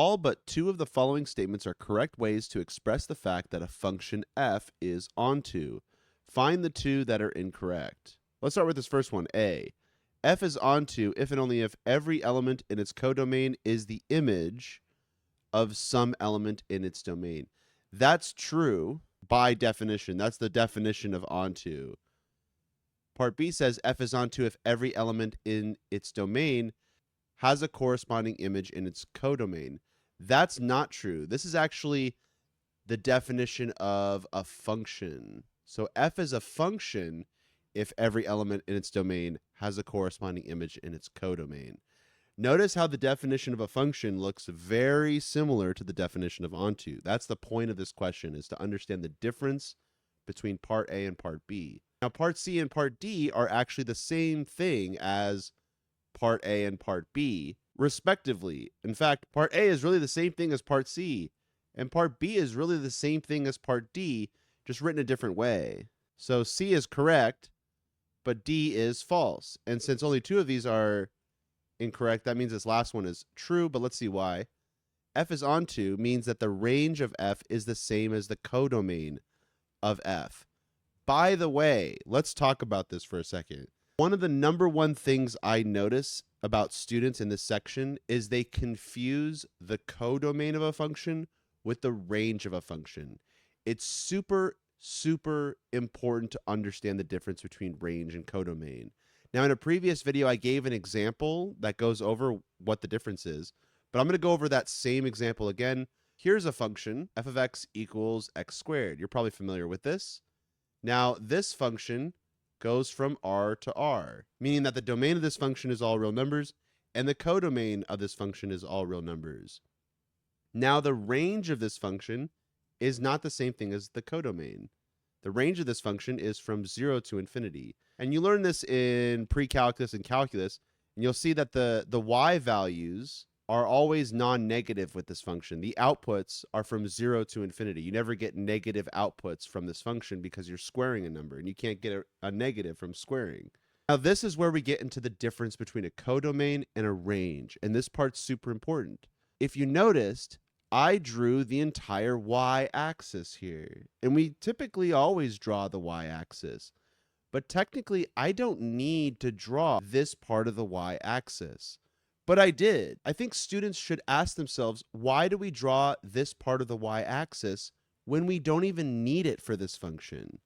All but two of the following statements are correct ways to express the fact that a function f is onto. Find the two that are incorrect. Let's start with this first one, A. F is onto if and only if every element in its codomain is the image of some element in its domain. That's true by definition. That's the definition of onto. Part B says f is onto if every element in its domain has a corresponding image in its codomain. That's not true. This is actually the definition of a function. So f is a function if every element in its domain has a corresponding image in its codomain. Notice how the definition of a function looks very similar to the definition of onto. That's the point of this question, is to understand the difference between part A and part B. Now, part C and part D are actually the same thing as part A and part B, respectively. In fact, part A is really the same thing as part C, and part B is really the same thing as part D, just written a different way. So C is correct, but D is false. And since only two of these are incorrect, that means this last one is true, but let's see why. F is onto means that the range of F is the same as the codomain of F. By the way, let's talk about this for a second. One of the number one things I notice about students in this section is they confuse the codomain of a function with the range of a function. It's super important to understand the difference between range and codomain. Now, in a previous video, I gave an example that goes over what the difference is, but I'm going to go over that same example again. Here's a function, f of x equals x squared. You're probably familiar with this. Now, this function goes from R to R, meaning that the domain of this function is all real numbers, and the codomain of this function is all real numbers. Now, the range of this function is not the same thing as the codomain. The range of this function is from 0 to infinity. And you learn this in pre-calculus and calculus, and you'll see that the y values are always non-negative with this function. The outputs are from 0 to infinity. You never get negative outputs from this function because you're squaring a number, and you can't get a negative from squaring. Now, this is where we get into the difference between a codomain and a range, and this part's super important. If you noticed, I drew the entire y-axis here, and we typically always draw the y-axis. But technically, I don't need to draw this part of the y-axis. But I did. I think students should ask themselves, why do we draw this part of the y-axis when we don't even need it for this function?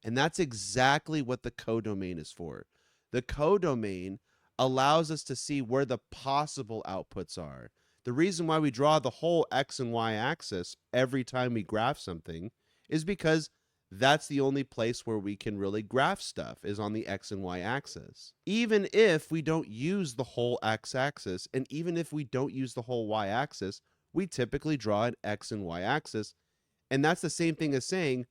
And that's exactly what the codomain is for. The codomain allows us to see where the possible outputs are. The reason why we draw the whole x and y axis every time we graph something is because that's the only place where we can really graph stuff, is on the x and y axis. Even if we don't use the whole x axis, and even if we don't use the whole y axis, we typically draw an x and y axis. And that's the same thing as saying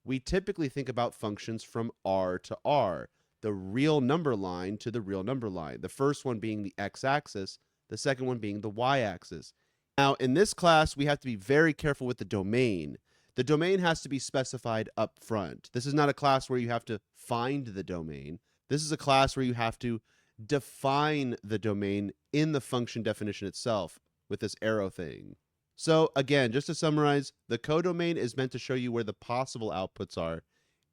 we typically think about functions from R to R, the real number line to the real number line. The first one being the x axis, the second one being the y axis. Now, in this class, we have to be very careful with the domain. The domain has to be specified up front. This is not a class where you have to find the domain. This is a class where you have to define the domain in the function definition itself with this arrow thing. So again, just to summarize, the codomain is meant to show you where the possible outputs are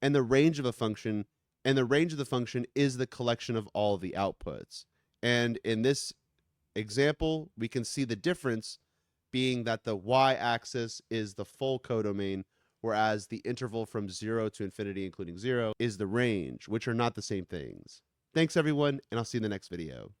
and the range of a function, and the range of the function is the collection of all the outputs. And in this example, we can see the difference being that the y-axis is the full codomain, whereas the interval from 0 to infinity, including 0, is the range, which are not the same things. Thanks, everyone, and I'll see you in the next video.